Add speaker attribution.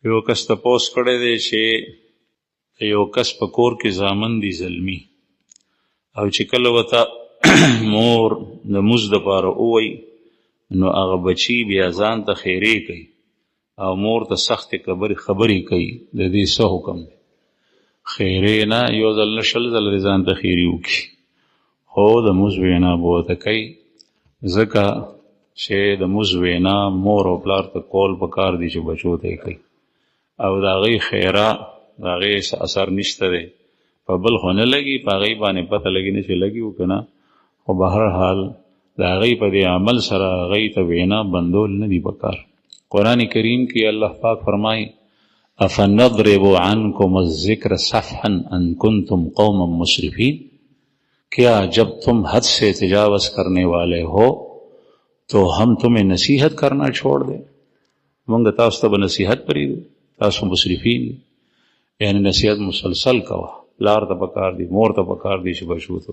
Speaker 1: یو کس تپوس کړی دی چې یو کس په کور کې زامن دي زلمی، او چې کله ورته مور د مزد دپاره ووایي نو هغه بچي بیا ځان ته خیرې کوي او مور ته سختې خبرې کوي. د دې څه حکم دی؟ خیرې نه، یو ځل نه 100 ځله دې ځان ته خیرې وکړي، خو د مزد وینا به ورته کوي، ځکه چې د مزد وینا مور او پلار ته کول پکار دي چې بچو ته یې کوي، او د هغې خیره د هغې اثر نشته دی، په بل خو نه لګي، په هغې باندې پته لګي نه چې لګي و که نه، خو به هر حال د هغې په دې عمل سره هغې ته وینا بندول نه دي پکار. قرآن کریم کې الله پاک فرمایي افنضرب عنکم الذکر صفحا ان کنتم قوما مسرفین، کیا جب تم حد سے تجاوز کرنے والے ہو تو ہم تمہیں نصیحت کرنا چھوڑ دیں؟ مونږ تاسو ته به نصیحت پرېږدو؟ تاسو مسرفین دي، یعنی نصیحت مسلسل کوه، پلار ته پکار دي، مور ته پکار دي چې بچو ته